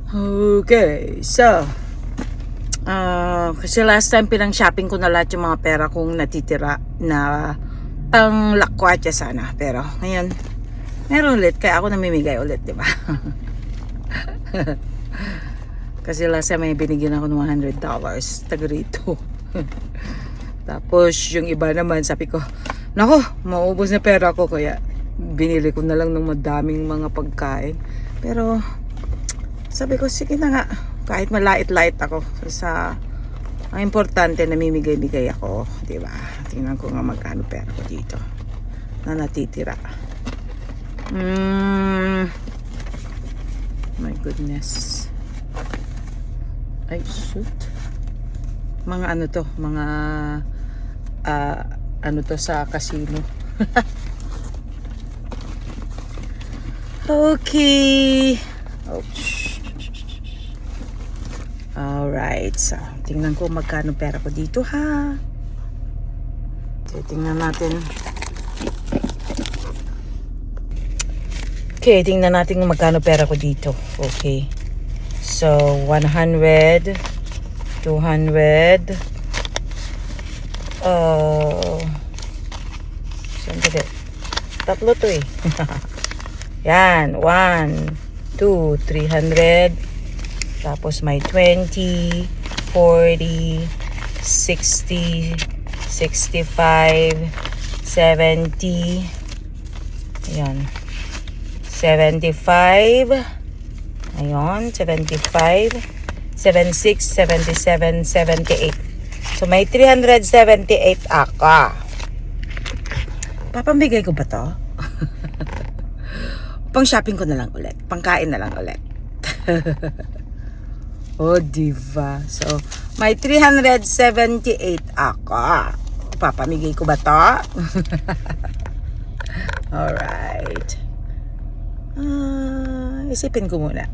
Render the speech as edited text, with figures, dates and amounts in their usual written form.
Okay, so kasi last time pinang-shopping ko na lahat yung mga pera kong natitira na pang lakwatsa sana. Pero ngayon, meron ulit. Kaya ako namimigay ulit, di ba? Kasi last time may binigyan ako ng $100 taga rito. Tapos yung iba naman sabi ko, nako, maubos na pera ko. Kaya binili ko na lang ng madaming mga pagkain. Pero sabi ko, sige na nga. Kahit malait-lait ako. Ang importante, namimigay-bigay ako. Diba? Tingnan ko nga magkano pera ko dito na natitira. My goodness. Ay, shoot. Mga ano to? Mga ano to sa casino. Okay. Ouch. Alright, so tingnan ko magkano pera ko dito ha. So, tingnan natin. Okay, tingnan natin kung magkano pera ko dito. Okay. So, 100, 200, sandali. Tatlo to eh. Yan, 1, 2, 300. Tapos may 20, 40, 60, 65, 70. Ayan. 75. Ayun, 75, 76, 77, 78. So may 378 ako. Papambigay ko ba to? Pang shopping ko na lang ulit. Pangkain na lang ulit. Oh, diva. So, may 378 ako. Papamigay ko ba to? Alright. Isipin ko muna.